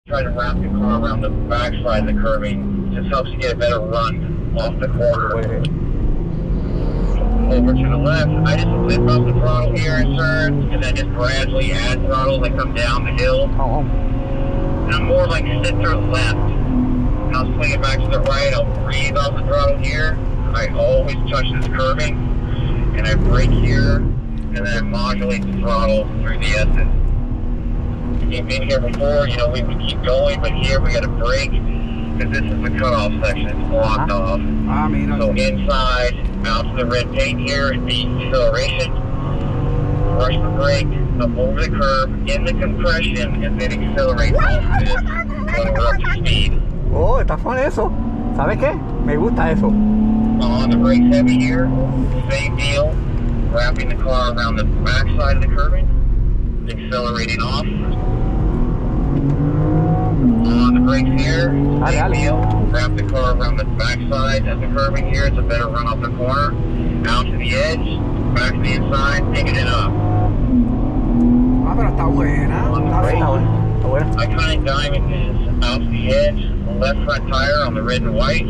Try to wrap the car around the backside of the curbing. Just helps you get a better run off the corner. Over to the left. I just lift up the throttle here in turn, and then just gradually add throttle as I come down the hill. And I'm more like center left. And I'll swing it back to the right. I'll breathe off the throttle here. I always touch this curbing, and I brake here, and then I modulate the throttle through the S's. If you've been here before, you know we would keep going, but here we got to brake because this is the cutoff section. It's blocked off. So inside, out to the red paint here, and the acceleration. Rush the brake, up over the curb, in the compression, and then accelerate off this when we're up to speed. Oh, estás con eso. ¿Sabes qué? Me gusta eso. On the brakes heavy here, same deal. Wrapping the car around the back side of the curbing, accelerating off. On the brakes here, same deal. Wrap the car around the back side of the curbing here. It's a better run off the corner. Out to the edge, back to the inside, picking it up. Pero está buena. Está buena. I kind of diamond this out to the edge, left front tire on the red and white.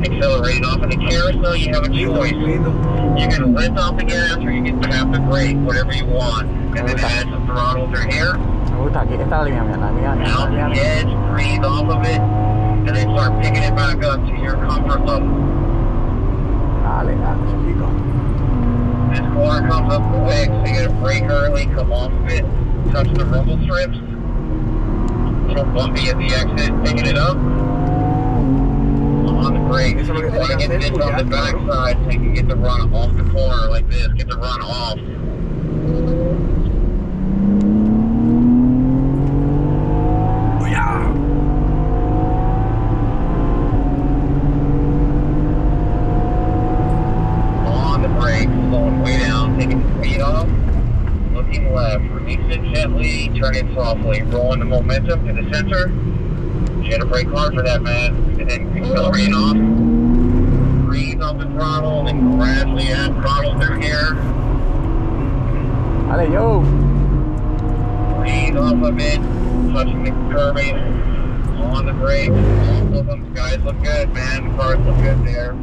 Accelerating off in the carousel, you have a choice. You can lift off the gas or you can tap the brake, whatever you want. And then add some throttle through here. Me gusta, aquí está la línea mía. Out to the edge, breathe off of it, and then start picking it back up to your comfort level. Dale, chiquito. This corner comes up quick, so you gotta brake early, come off of it, touch the rumble strips. A little bumpy at the exit, picking it up. On the brakes, you want to get this on the backside so you can get the run off the corner like this, get the run off. On the brakes, slowing way down, taking the speed off, looking left, release it gently, turn it softly, rolling the momentum to the center. You gotta brake hard for that, man. And then accelerate off. Breathe off the throttle, and then gradually add throttle through here. Dale, yo. Breathe off of it, touching the curbing. On the brakes. All of them. Guys look good, man. The cars look good there.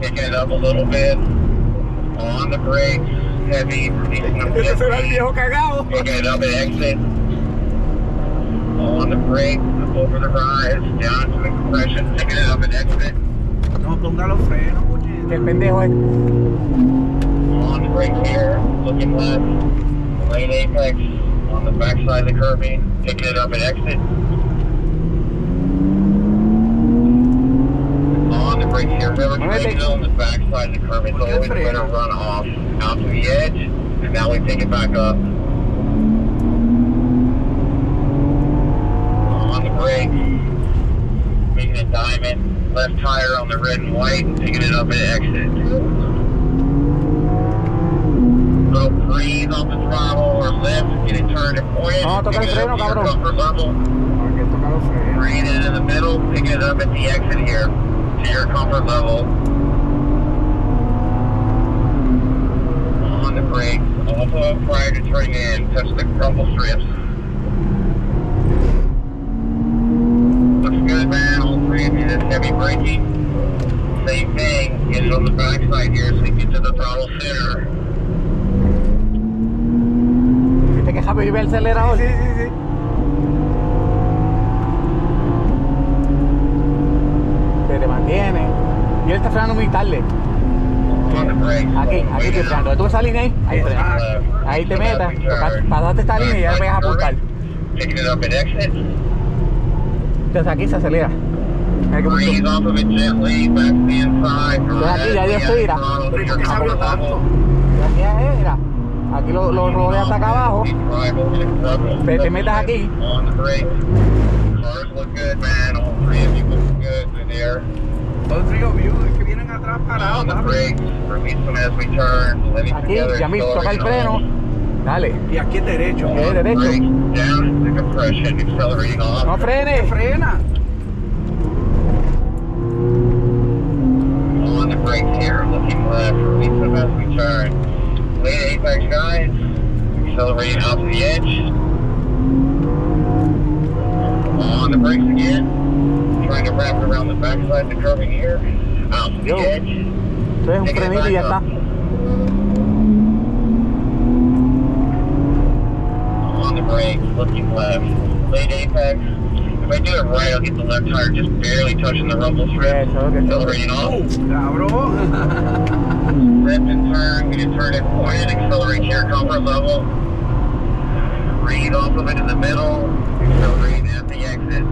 Picking it up a little bit. On the brakes. Heavy. Releasing them gently. Picking it up at exit. On the brake. Over the rise, down to the compression, picking it up and exit. No, ponga los frenos, Que el pendejo es. On the brake here, looking left, lane apex, on the back side of the curbing, picking it up and exit. On the brake here, remember to brake on the back side of the curbing, so always better run off. Out to the edge, and now we pick it back up. Brake, making a diamond, left tire on the red and white, picking it up at exit. So breathe off the throttle or lift, get it turned and pointed, pick it up to your comfort level. Breathe it in the middle, pick it up at the exit here to your comfort level. On the brake, also prior to turning in, touch the rumble strips. Good, man. All three of you, this heavy braking. Same thing. Get it on the backside here so you get to the throttle center. ¿Viste que rápido iba el acelerador? Sí. Se te mantiene. Y él está frenando muy tarde. Aquí estoy frenando. ¿Tú ves esa línea ahí? Ahí frenas. Ahí te metas, pasaste esta línea y ya le pegas a apuntar. Picking it up at exit. Entonces aquí se acelera. Breathe off of it gently, back to the inside. Entonces aquí ya Dios te dirá. Mira, aquí lo rodea hasta acá abajo. Te metas aquí. On the brake. Cars look good, man. All three of you look good through there. All three of you, es que vienen atrás parados. On the brakes, release them as we turn. Aquí, ya me toca el freno. Dale. Y aquí es derecho. Es derecho. Down the compression, accelerating off. No frene. Frena. On the brakes here, looking left, release them as we turn. Lane apex guys, accelerating out to the edge. On On the brakes again. Trying to wrap it around the backside of the curving here. Out to the edge. Esto es un Taking it frenito y ya back está. up. On the brakes, looking left. Late apex. If I do it right, I'll get the left tire just barely touching the rumble strip. Eso, que Accelerating off. Cabrón. Left and turn. Get it turned in point. Accelerate here, comfort level. Read off of it in the middle. Accelerate at the exit.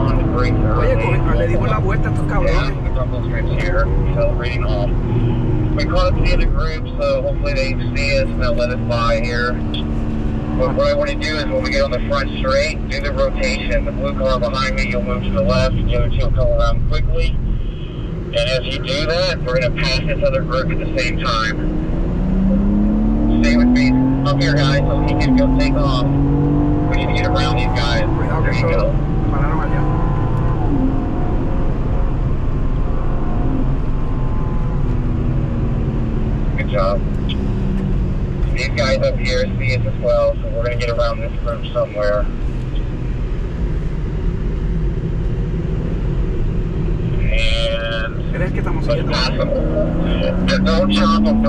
On the brakes Oye, early. le dimos la vuelta a estos cabrones. Yeah, the rumble strips here. Accelerating off. We caught up to the other group, so hopefully they see us and they'll let us by here. But what I want to do is when we get on the front straight, do the rotation. The blue car behind me, you'll move to the left. The other two will come around quickly. And as you do that, we're going to pass this other group at the same time. Stay with me up here, guys, so he can go take off. We need to get around these guys. Cuidado There que you eso go. pararon allá. Good job. These guys up here see us as well, so we're going to get around this group somewhere. And ¿Crees que estamos let's siguiendo? pass them. Don't chop them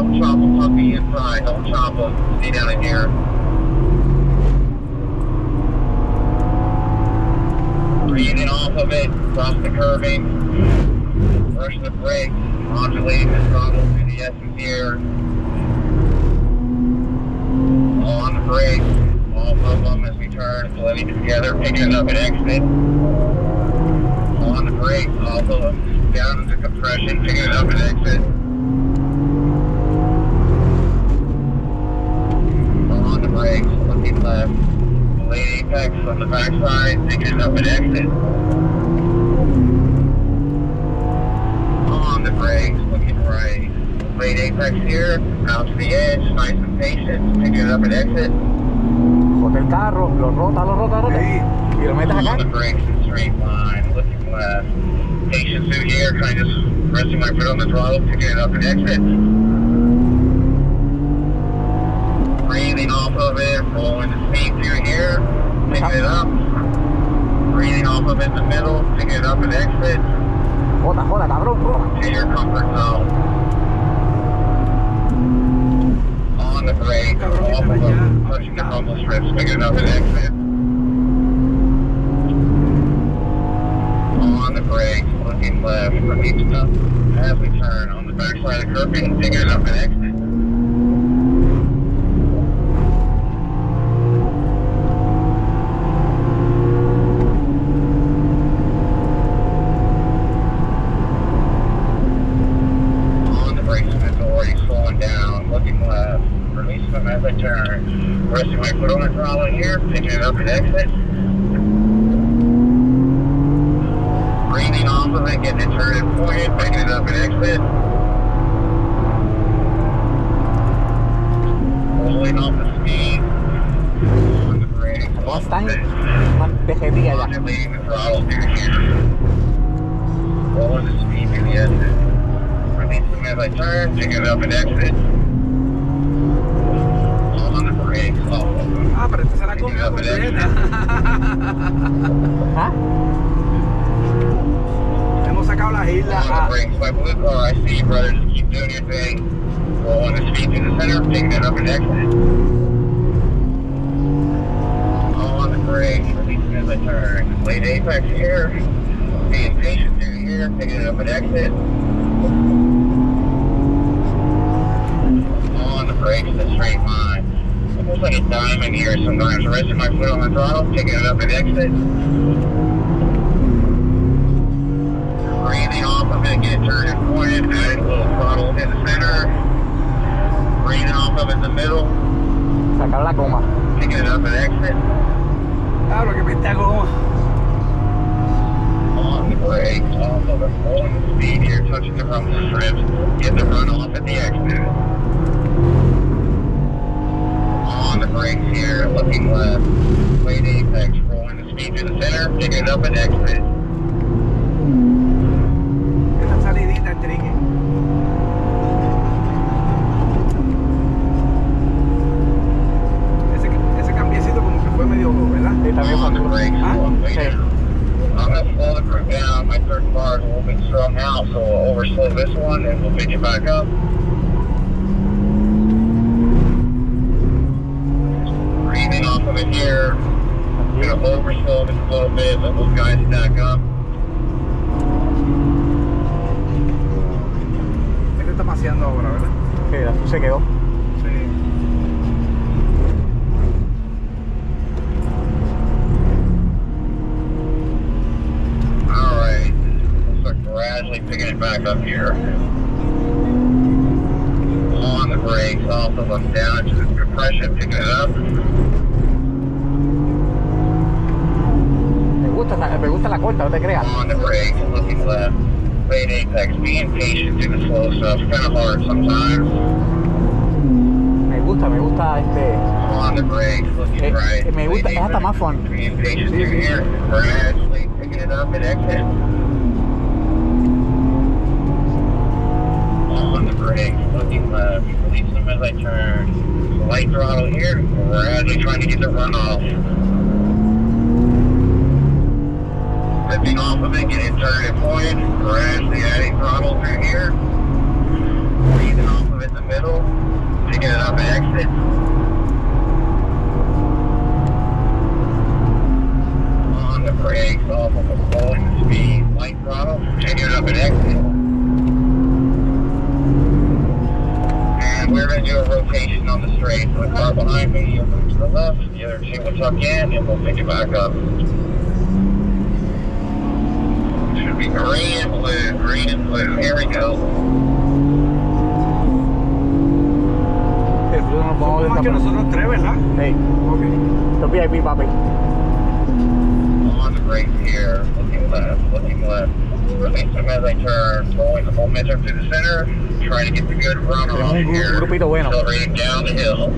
on the inside. Don't chop them. Stay down in here. Breathing off of it, cross the curving, brush the brakes, modulating the throttle through the S's here. On the brakes, off of them as we turn, blending together, picking it up at exit. On the brakes, off of them, down into compression, picking it up at exit. On the brakes, looking left. Late apex on the backside, picking it up at exit. On the brakes, looking right. Late apex here, out to the edge, nice and patient, picking it up at exit. Jota el carro, lo rota. Sí. Y lo metes On the acá. brakes in straight line, looking left. Patient through here, kind of just resting my foot on the throttle, picking it up at exit. Breathing off of it, rolling the speed through here, picking it up. Breathing off of it in the middle, picking it up at exit. Jota, cabrón, rota. To your comfort zone. On the brake, off of them, pushing the rumble strips, picking it up at exit. On the brake, looking left, releasing up as we turn. On the backside of the curving, picking it up at exit. As I turn, resting my foot on the throttle here, picking it up at exit. Breathing off of it, getting it turned and pointed, picking it up at exit. Pulling off the speed. On the brakes. Todos están mantejetilla ya. Modulating the throttle through here. Rolling the speed through the exit. Release them as I turn, picking it up at exit. Ah, pero esta se la comió completa. ¿Ah? Hemos sacado las islas. On the brakes, my blue car, I see you, brother. Just keep doing your thing. Rolling the speed through the center, picking it up and exit. On the brakes, releasing as I turn. Late apex here. Being patient through here, picking it up and exit. On the brakes, the straight line. Almost like a diamond here sometimes. Resting my foot on the throttle, picking it up and exit. Breathing off of it, get it turned and pointed, adding a little throttle in the center. Breathing off of it in the middle. Sacar la goma. Picking it up and exit. Claro que me está goma. On the brakes, off of it, rolling the speed here, touching the rumble strips. Get the run off at the exit. On the brakes here, looking left. Late apex, rolling the speed to the center, picking it up and exit. Esta salidita es tricky. Ese On the brakes. Okay. I'm going to slow the group down. My third car is a little bit strong now, so we'll overslow this one and we'll pick it back up. Breathing off of it here. I'm going to overslow this a little bit, let those guys stack up. Este está paseando ahora, ¿verdad? Sí, así se quedó. Sí. Alright, so gradually picking it back up here. On the brakes, also look down to the compression, picking it up. Me gusta la corta, no te creas. On the brakes, looking left. Late apex, being patient, do the slow stuff, it's kind of hard sometimes. Me gusta On the brakes, looking right. me gusta, es hasta más fun. Being patient through here, gradually picking it up and exit. On the brakes, looking left, releasing them as I turn. Light throttle here, gradually trying to get the runoff. Lifting off of it, getting turned and pointed, gradually adding throttle through here. Breathing off of it in the middle, picking it up and exit. On the brakes, off of it, slowing the speed, light throttle, taking it up and exit. And we're going to do a rotation on the straight. So the car behind me, you'll move to the left, the other two will tuck in, and we'll pick it back up. Should be green and blue, green and blue. Here we go. Somos más que nosotros tres, ¿verdad? Hey, Ok. the VIP, papi. On the brakes here, looking left, release them as I turn, pulling the momentum through the center, trying to get the good runoff here, grupito bueno. accelerating down the hill.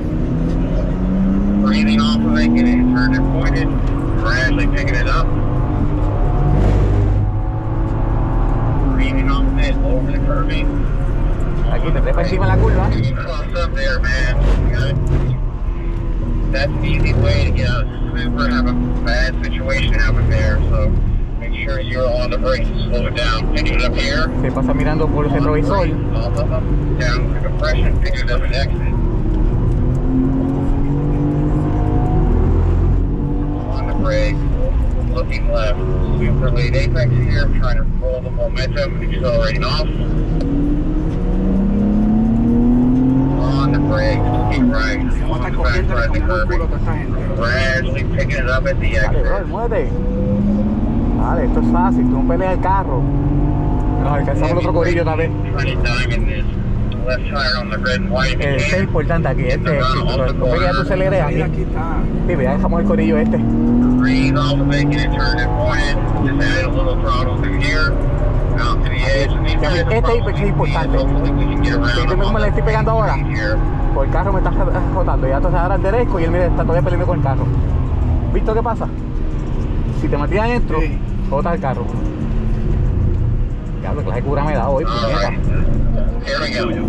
Breathing off of it, getting it turned and pointed, gradually picking it up. Breathing off of it, over the curving. Aquí te trepa encima la curva. You cross up there, man. That's an easy way to get out of super, have a bad situation happen there, so make sure you're on the brakes, slow it down, pick it up here. Se pasa mirando por el retrovisor. Off of them, down the compression, pick it up and exit. On the brakes, looking left, super late apex here, trying to roll the momentum, accelerating off. On the brakes, looking right, Vamos a on estar the cogiendo backside of the como un culo curving. toda esta gente. Gradually picking it up at the Dale, bro, exit. muévete. Dale, esto es fácil, tú no peleas el carro. Nos alcanzamos el otro corillo también. Trying to diamond this left tire on the red and white. Este es importante aquí, este es el que ya tú aceleres La salida aquí. aquí está. Sí, ya dejamos el corillo este. Breathe off of it, get it turned and pointed. Just add a little throttle through here. Out to the edge. And these guys Este are probably apex es importante. hopefully we can get around Sí, tú cómo le estoy pegando ahora. here. Pues el carro me está rotando. Ya entonces ahora el derecho y él mira, está todavía peleando con el carro. ¿Visto qué pasa? Si te metías adentro, Sí. jotas el carro. Diablo, clase de cura me da hoy, All puñeta. right. Here we go.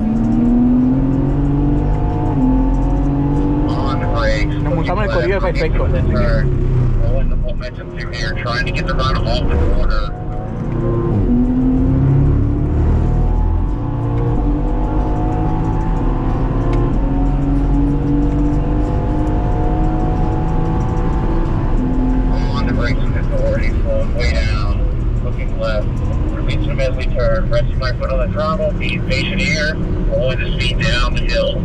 On the brakes. Nos montamos en el corillo perfecto. Rolling the momentum through here, trying to get the run off the corner. On the brakes with authority, slowing way down, looking left, releasing them as we turn, resting my foot on the throttle, being patient here, pulling the speed down the hill.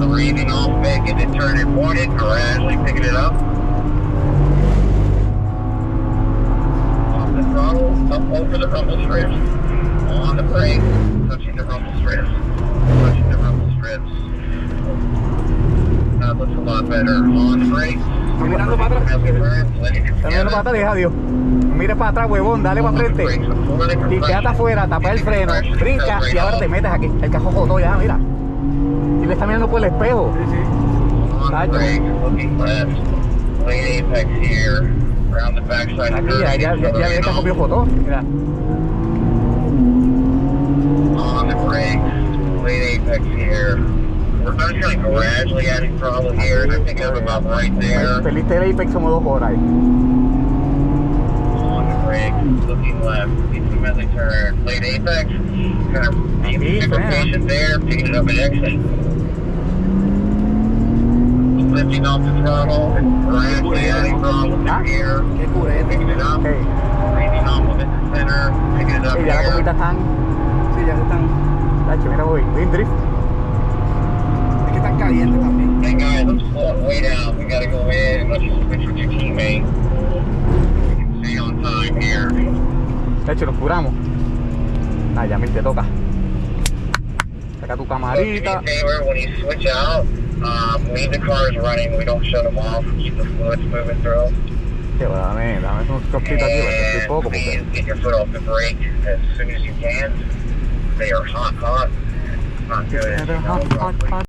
Breathing off, making it turn and pointed, gradually picking it up. Off the throttle, up over the rumble strips. On the brake, touching the rumble strips. Touching the rumble strips. That looks a lot better. On the brake. Está mirando para atrás. As we burn, letting it Está mirando para atrás, deja Dios. No mires para atrás, huevón, dale para frente. Y quédate afuera, tapa el freno, brinca y ahora te metes aquí. El cajón jodó ya, mira. Y le está mirando por el espejo. Sí, sí. On the brake, looking left. Late apex here. Around the backside of Aquí the ya ve el cajón vio foto. Mira. On the brakes. Late apex here. we're just kind of gradually adding throttle here. I think I'm about right there. Perdiste el apex como 2 horas ahí. On the brake, looking left, incrementally turn. Late apex, kind of being super patient there, picking it up at exit. Lifting off the throttle, gradually adding throttle through here. Qué curete. Picking it up, Hey. breathing off of it to center, picking it up Hey, ya las here. gomitas están. Sí, ya se están. Tacho, mira, voy en drift. Es que están calientes también. Hey guys, let's slow it way down. We gotta go in and let's just switch with your teammate. We can stay on time here. Tacho, nos curamos. Ah, ya, te toca. Saca tu So, do me a camarita. favor, when you switch out, leave the cars running. We don't shut them off. Keep the fluids moving through. Que dame unos cositas aquí, porque estoy And poco. please Porque... get your foot off the brake as soon as you can. They are hot. Not good. Hot, hot, hot.